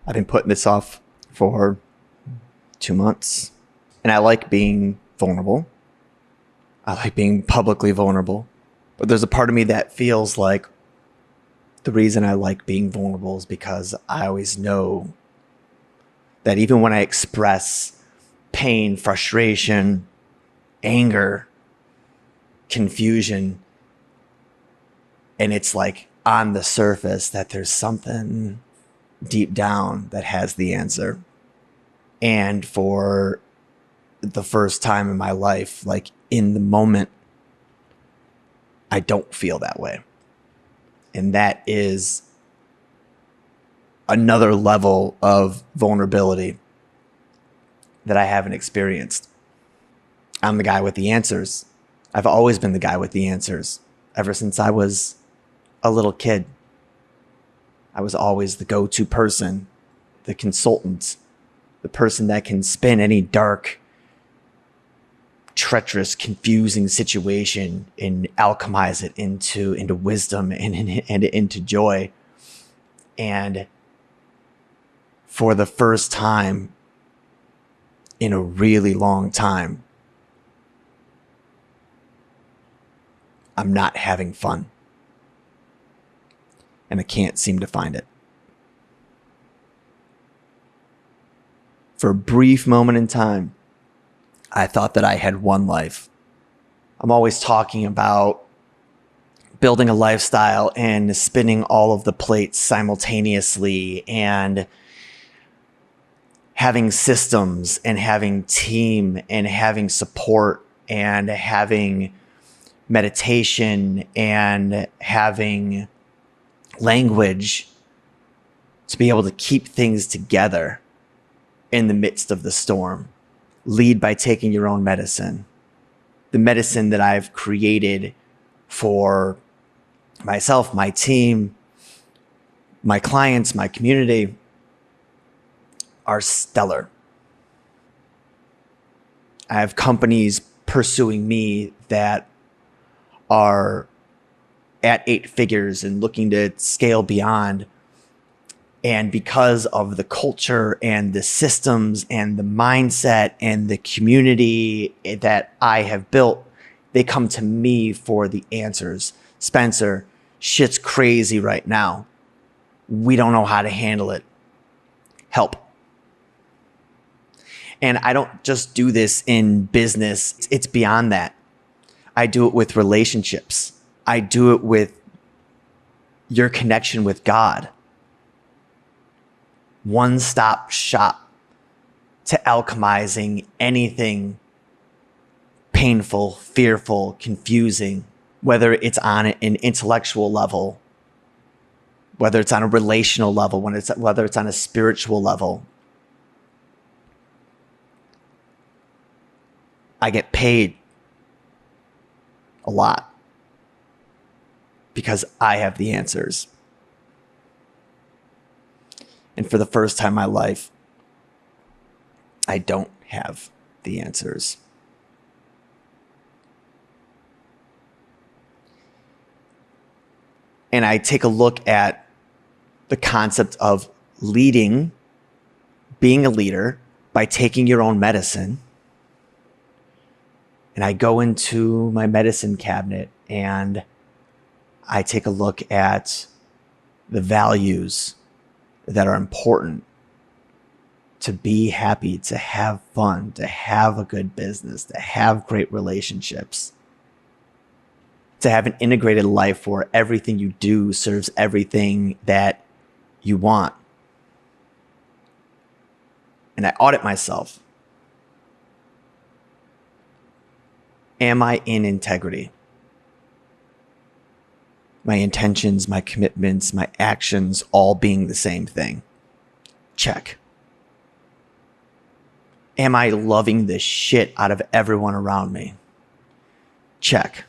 I've been putting this off for 2 months, and I like being vulnerable. I like being publicly vulnerable, but there's a part of me that feels like the reason I like being vulnerable is because I always know that even when I express pain, frustration, anger, confusion, and it's like on the surface, that there's something deep down that has the answer. And for the first time in my life, like in the moment, I don't feel that way. And that is another level of vulnerability that I haven't experienced. I'm the guy with the answers. I've always been the guy with the answers. Ever since I was a little kid, I was always the go-to person, the consultant, the person that can spin any dark, treacherous, confusing situation and alchemize it into wisdom and into joy. And for the first time in a really long time, I'm not having fun. And I can't seem to find it. For a brief moment in time, I thought that I had one life. I'm always talking about building a lifestyle and spinning all of the plates simultaneously and having systems and having team and having support and having meditation and having language to be able to keep things together in the midst of the storm. Lead by taking your own medicine. The medicine that I've created for myself, my team, my clients, my community are stellar. I have companies pursuing me that are at 8 figures and looking to scale beyond. And because of the culture and the systems and the mindset and the community that I have built, they come to me for the answers. Spencer, shit's crazy right now. We don't know how to handle it. Help. And I don't just do this in business. It's beyond that. I do it with relationships. I do it with your connection with God. One-stop shop to alchemizing anything painful, fearful, confusing, whether it's on an intellectual level, whether it's on a relational level, whether it's on a spiritual level. I get paid a lot because I have the answers. And for the first time in my life, I don't have the answers. And I take a look at the concept of leading, being a leader by taking your own medicine. And I go into my medicine cabinet and I take a look at the values that are important to be happy, to have fun, to have a good business, to have great relationships, to have an integrated life where everything you do serves everything that you want. And I audit myself. Am I in integrity? My intentions, my commitments, my actions all being the same thing. Check. Am I loving the shit out of everyone around me? Check.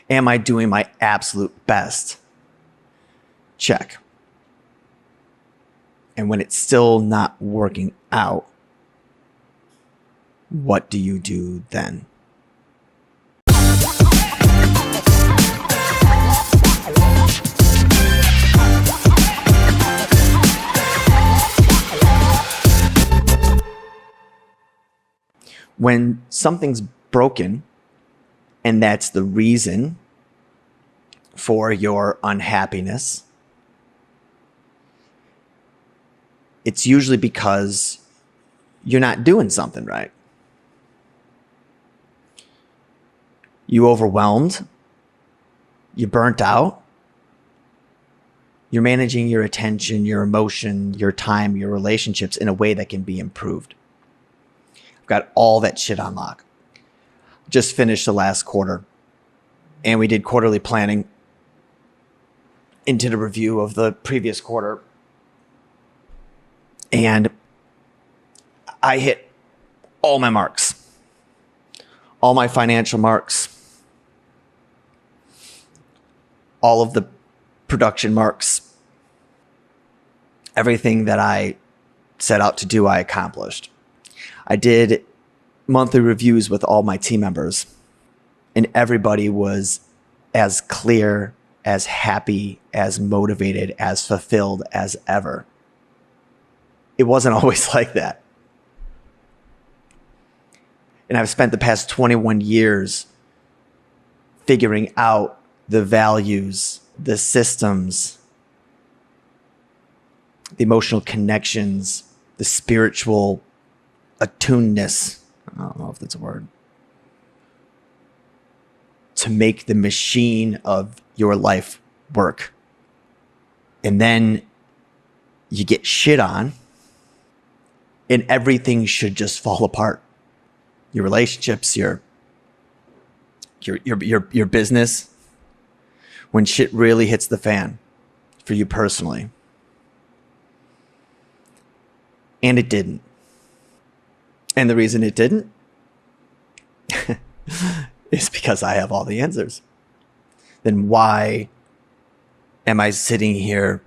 Am I doing my absolute best? Check. And when it's still not working out, what do you do then? When something's broken and that's the reason for your unhappiness, it's usually because you're not doing something right. You overwhelmed, you burnt out, you're managing your attention, your emotion, your time, your relationships in a way that can be improved. I've got all that shit on lock. Just finished the last quarter, and we did quarterly planning into the review of the previous quarter. And I hit all my marks, all my financial marks, all of the production marks. Everything that I set out to do, I accomplished. I did monthly reviews with all my team members, and everybody was as clear, as happy, as motivated, as fulfilled as ever. It wasn't always like that. And I've spent the past 21 years figuring out the values, the systems, the emotional connections, the spiritual attunedness. I don't know if that's a word. To make the machine of your life work. And then you get shit on, and everything should just fall apart. Your relationships, your business. When shit really hits the fan for you personally. And it didn't. And the reason it didn't is because I have all the answers. Then why am I sitting here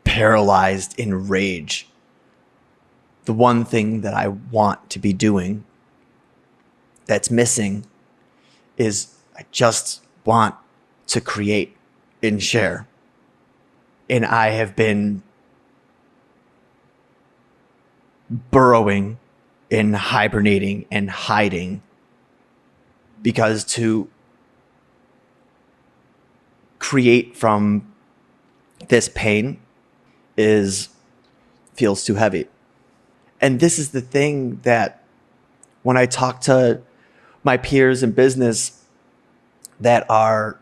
paralyzed in rage? The one thing that I want to be doing that's missing is I just want to create and share. And I have been burrowing and hibernating and hiding because to create from this pain feels too heavy. And this is the thing that when I talk to my peers in business that are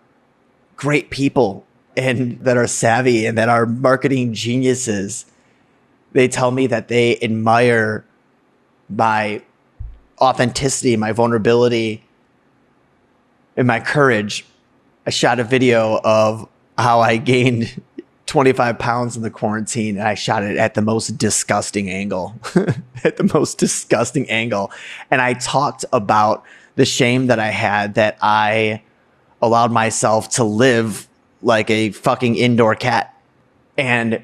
great people and that are savvy and that are marketing geniuses, they tell me that they admire my authenticity, my vulnerability, and my courage. I shot a video of how I gained 25 pounds in the quarantine, and I shot it at the most disgusting angle. At the most disgusting angle. And I talked about the shame that I had that I allowed myself to live like a fucking indoor cat. And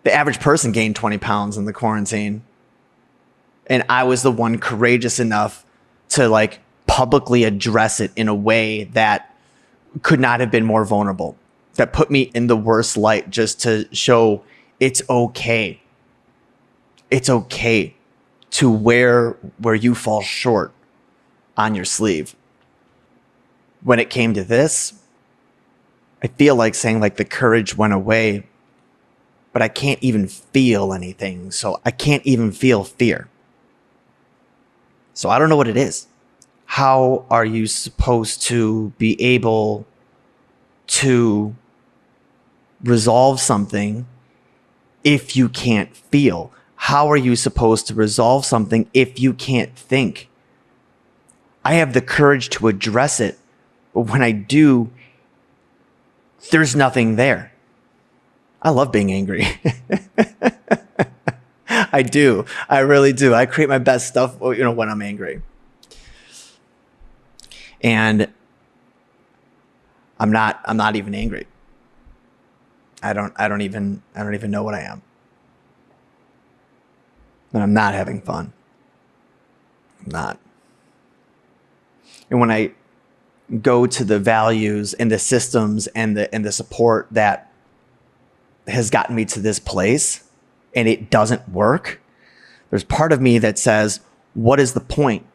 the average person gained 20 pounds in the quarantine. And I was the one courageous enough to like publicly address it in a way that could not have been more vulnerable. That put me in the worst light just to show it's okay. It's okay to wear where you fall short on your sleeve. When it came to this, I feel like saying like the courage went away, but I can't even feel anything. So I can't even feel fear. So I don't know what it is. How are you supposed to be able to resolve something if you can't feel? How are you supposed to resolve something if you can't think? I have the courage to address it, but when I do, there's nothing there. I love being angry. I do. I really do. I create my best stuff, when I'm angry. And I'm not even angry. I don't even know what I am. But I'm not having fun. I'm not. And when I go to the values and the systems and the support that has gotten me to this place and it doesn't work, There's part of me that says, what is the point?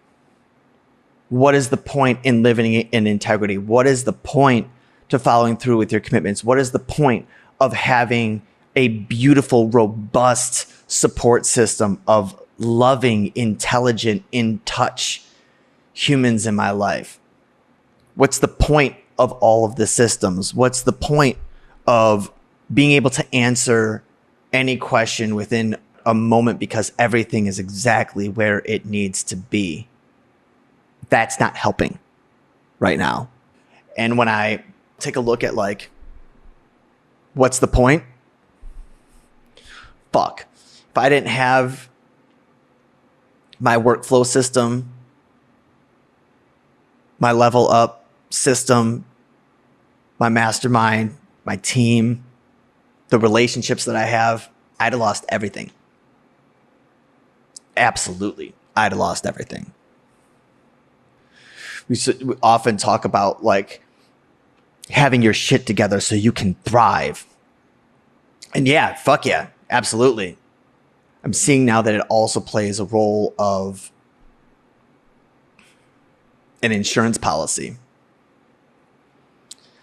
What is the point in living in integrity? What is the point to following through with your commitments? What is the point of having a beautiful, robust support system of loving, intelligent, in touch humans in my life? What's the point of all of the systems? What's the point of being able to answer any question within a moment because everything is exactly where it needs to be? That's not helping right now. And when I take a look at like, what's the point? Fuck. If I didn't have my workflow system, my level up system, my mastermind, my team, the relationships that I have, I'd have lost everything. Absolutely. I'd have lost everything. We often talk about like having your shit together so you can thrive. And yeah, fuck yeah, absolutely. I'm seeing now that it also plays a role of an insurance policy.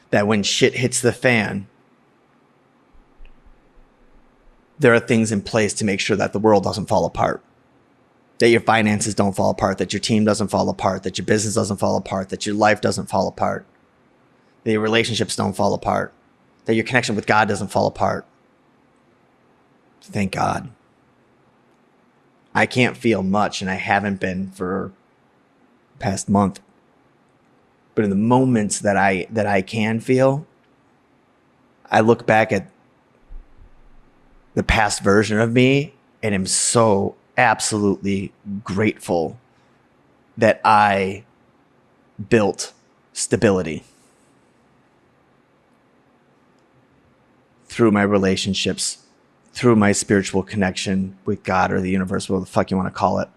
That when shit hits the fan, there are things in place to make sure that the world doesn't fall apart. That your finances don't fall apart, that your team doesn't fall apart, that your business doesn't fall apart, that your life doesn't fall apart, that your relationships don't fall apart, that your connection with God doesn't fall apart. Thank God. I can't feel much, and I haven't been for the past month. But in the moments that I can feel, I look back at the past version of me and am so absolutely grateful that I built stability through my relationships, through my spiritual connection with God or the universe, whatever the fuck you want to call it,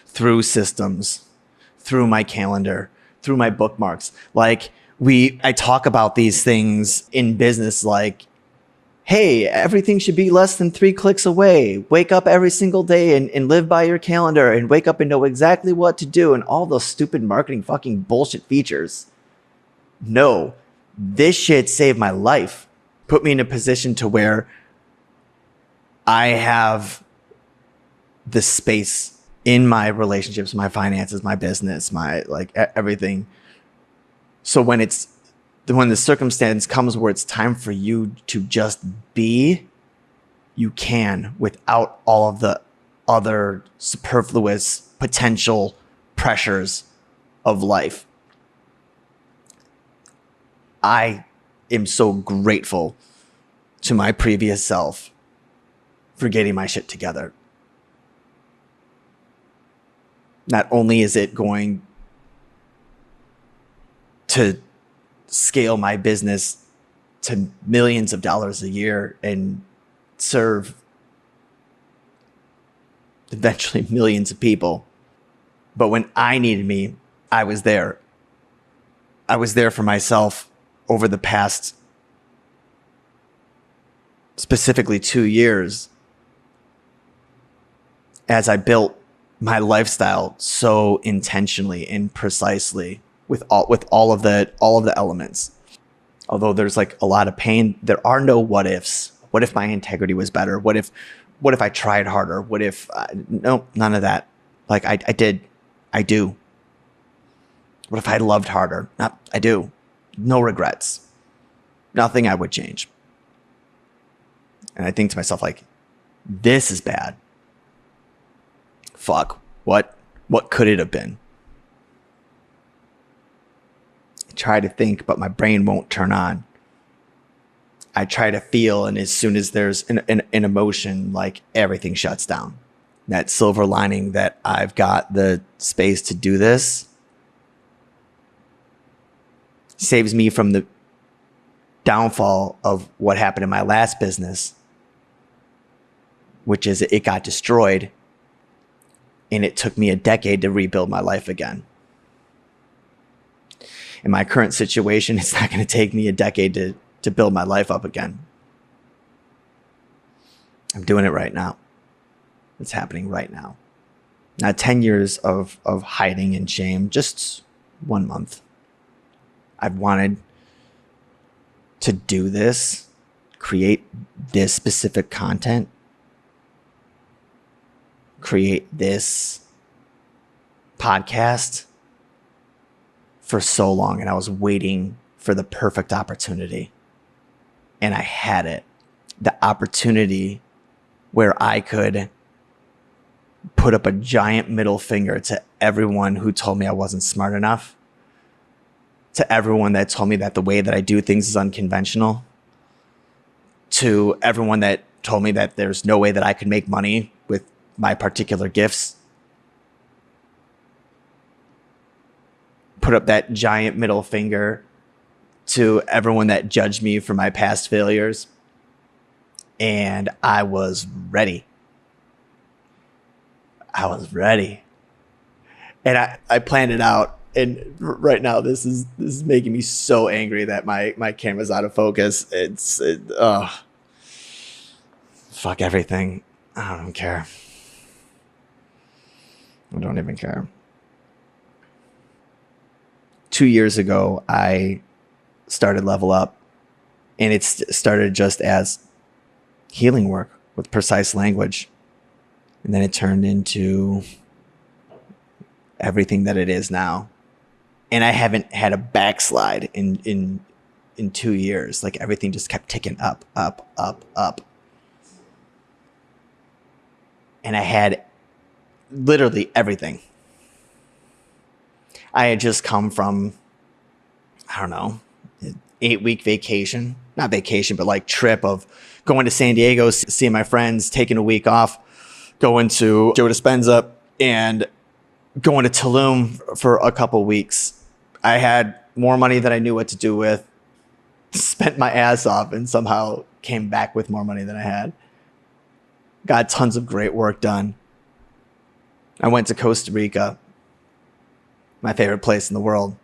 through systems, through my calendar, through my bookmarks. Like I talk about these things in business, like, hey, everything should be less than 3 clicks away. Wake up every single day and live by your calendar and wake up and know exactly what to do and all those stupid marketing fucking bullshit features. No, this shit saved my life. Put me in a position to where I have the space in my relationships, my finances, my business, my like everything. So when the circumstance comes where it's time for you to just be, you can without all of the other superfluous potential pressures of life. I am so grateful to my previous self for getting my shit together. Not only is it going to scale my business to millions of dollars a year and serve eventually millions of people, but when I needed me, I was there. I was there for myself over the past specifically 2 years as I built my lifestyle so intentionally and precisely with all of the elements. Although there's like a lot of pain, there are no what ifs. What if my integrity was better? What if I tried harder? What if no, none of that. Like I do. What if I loved harder? I do. No regrets. Nothing I would change. And I think to myself, like, this is bad. Fuck. What could it have been? I try to think, but my brain won't turn on. I try to feel, and as soon as there's an emotion, like everything shuts down. That silver lining that I've got the space to do this saves me from the downfall of what happened in my last business, which is it got destroyed, and it took me a decade to rebuild my life again. In my current situation, it's not going to take me a decade to build my life up again. I'm doing it right now. that's happening right now. Not 10 years of hiding and shame, just 1 month. I've wanted to do this, create this specific content, create this podcast for so long, and I was waiting for the perfect opportunity. And I had it. The opportunity where I could put up a giant middle finger to everyone who told me I wasn't smart enough, to everyone that told me that the way that I do things is unconventional, to everyone that told me that there's no way that I could make money with my particular gifts. Put up that giant middle finger to everyone that judged me for my past failures. And I was ready. I was ready. And I planned it out. And right now, this is making me so angry that my camera's out of focus. Fuck everything. I don't care. I don't even care. 2 years ago, I started Level Up, and it started just as healing work with precise language. And then it turned into everything that it is now. And I haven't had a backslide in 2 years. Like, everything just kept ticking up, up, up, up. And I had literally everything. I had just come from, I don't know, 8-week vacation. Not vacation, but like trip of going to San Diego, seeing my friends, taking a week off, going to Joe Dispenza, and going to Tulum for a couple weeks. I had more money than I knew what to do with, spent my ass off, and somehow came back with more money than I had. Got tons of great work done. I went to Costa Rica, my favorite place in the world.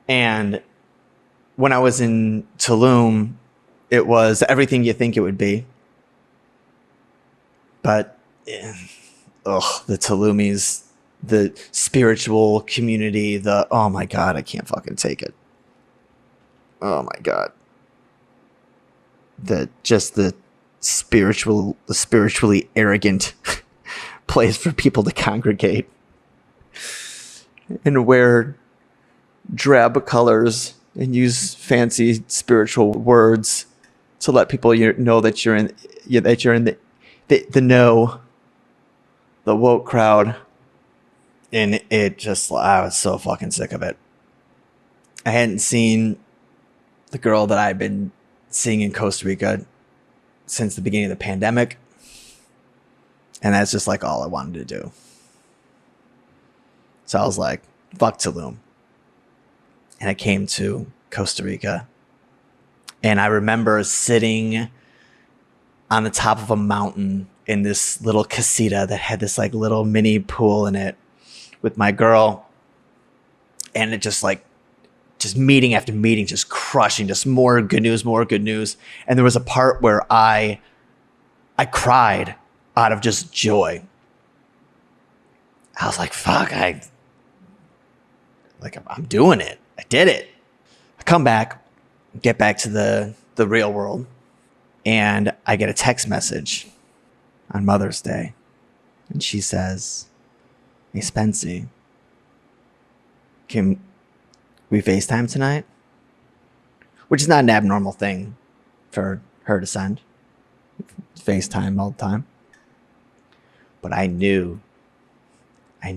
And when I was in Tulum, it was everything you think it would be. But, the Tulumis, the spiritual community, oh my God, I can't fucking take it. Oh my God. The spiritually arrogant place for people to congregate and wear drab colors and use fancy spiritual words to let people know that you're in the know, the woke crowd. And I was so fucking sick of it. I hadn't seen the girl that I've been seeing in Costa Rica since the beginning of the pandemic. And that's just like all I wanted to do. So I was like, fuck Tulum. And I came to Costa Rica. And I remember sitting on the top of a mountain in this little casita that had this like little mini pool in it with my girl. And it just meeting after meeting, just crushing, just more good news. And there was a part where I cried out of just joy. I was like, fuck, I'm doing it. I did it. I come back, get back to the real world, and I get a text message on Mother's Day. And she says, "Hey, Spency, can we FaceTime tonight?" Which is not an abnormal thing for her to send. FaceTime all the time. But I knew. I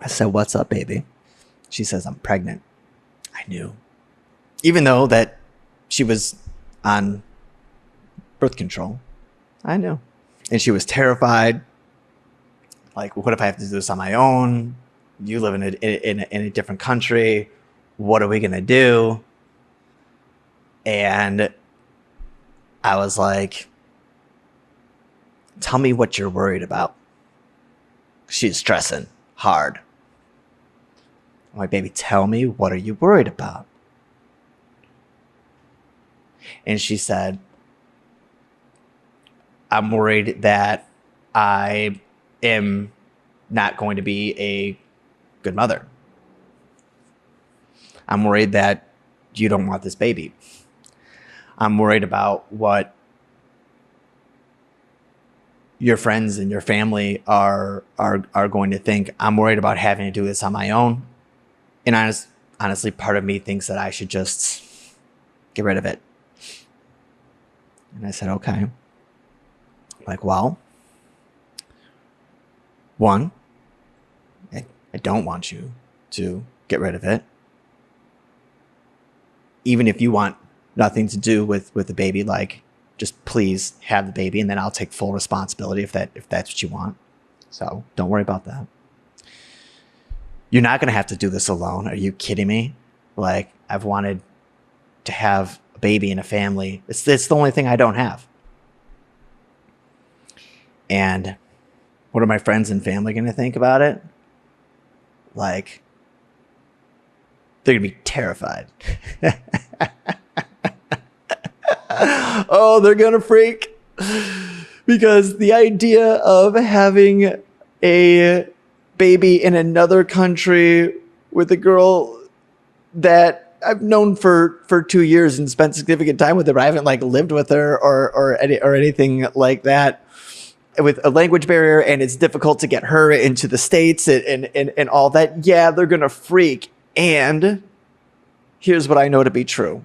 said, "What's up, baby?" She says, "I'm pregnant." I knew. Even though that she was on birth control, I knew. And she was terrified. Like, what if I have to do this on my own? You live in a different country. What are we going to do? And I was like, tell me what you're worried about. She's stressing hard. I'm like, baby, tell me, what are you worried about? And she said, I'm worried that I am not going to be a good mother. I'm worried that you don't want this baby. I'm worried about what your friends and your family are going to think. I'm worried about having to do this on my own. And honestly, part of me thinks that I should just get rid of it. And I said, okay. Like, well, one, I don't want you to get rid of it. Even if you want nothing to do with the baby, like, just please have the baby, and then I'll take full responsibility if that's what you want. So don't worry about that. You're not going to have to do this alone. Are you kidding me? Like, I've wanted to have a baby and a family. It's the only thing I don't have. And what are my friends and family going to think about it? Like, they're going to be terrified. Oh, they're going to freak. Because the idea of having a baby in another country with a girl that I've known for 2 years and spent significant time with her, but I haven't like lived with her or anything like that, with a language barrier, and it's difficult to get her into the States and all that. Yeah, they're going to freak. And here's what I know to be true.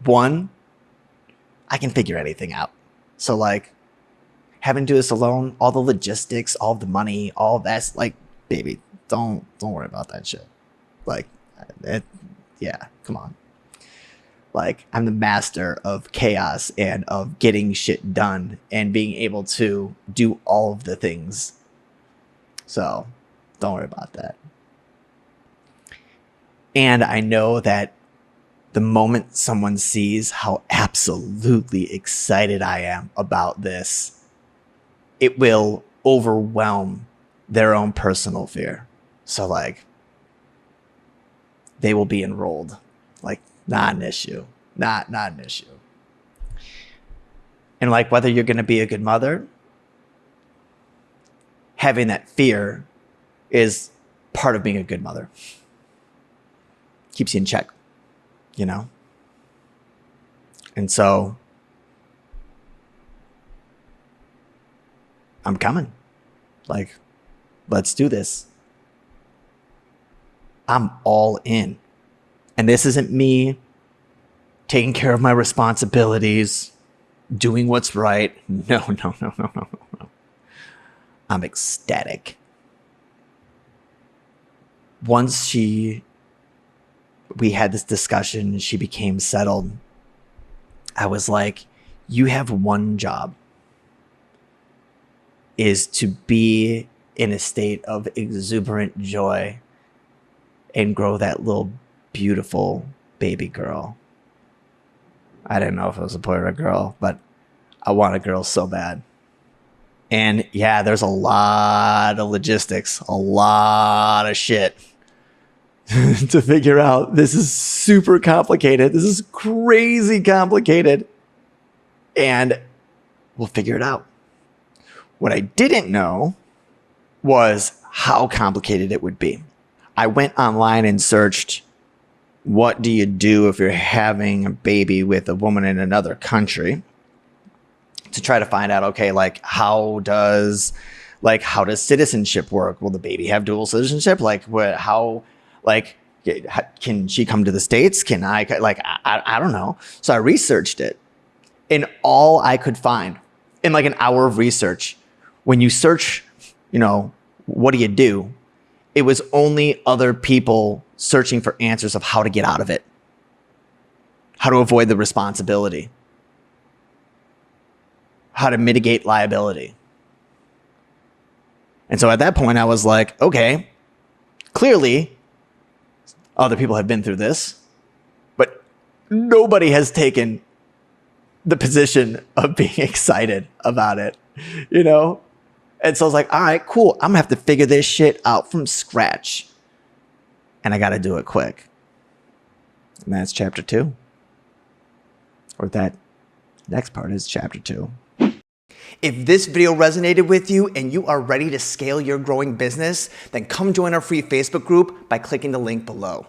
One, I can figure anything out. So like, having to do this alone, all the logistics, all the money, all that's like, baby, don't worry about that shit. Like, yeah, come on. Like, I'm the master of chaos and of getting shit done and being able to do all of the things. So don't worry about that. And I know that the moment someone sees how absolutely excited I am about this, it will overwhelm their own personal fear. So like, they will be enrolled. Like, not an issue. Not an issue. And like, whether you're going to be a good mother, having that fear is part of being a good mother. Keeps you in check, you know? And so I'm coming. Like, let's do this. I'm all in. And this isn't me taking care of my responsibilities, doing what's right. No. I'm ecstatic. Once we had this discussion, she became settled. I was like, you have one job, is to be in a state of exuberant joy and grow that little beautiful baby girl. I didn't know if it was a boy or a girl, but I want a girl so bad. And yeah, there's a lot of logistics, a lot of shit to figure out. This is super complicated. This is crazy complicated. And we'll figure it out. What I didn't know was how complicated it would be. I went online and searched, what do you do if you're having a baby with a woman in another country? To try to find out, okay, like, how does citizenship work? Will the baby have dual citizenship? Like, can she come to the States? Can I don't know. So I researched it, and all I could find in like an hour of research, when you search, what do you do? It was only other people searching for answers of how to get out of it, how to avoid the responsibility, how to mitigate liability. And so at that point, I was like, okay, clearly other people have been through this, but nobody has taken the position of being excited about it, And so I was like, all right, cool. I'm gonna have to figure this shit out from scratch. And I got to do it quick. And that's chapter 2. Or that next part is chapter 2. If this video resonated with you and you are ready to scale your growing business, then come join our free Facebook group by clicking the link below.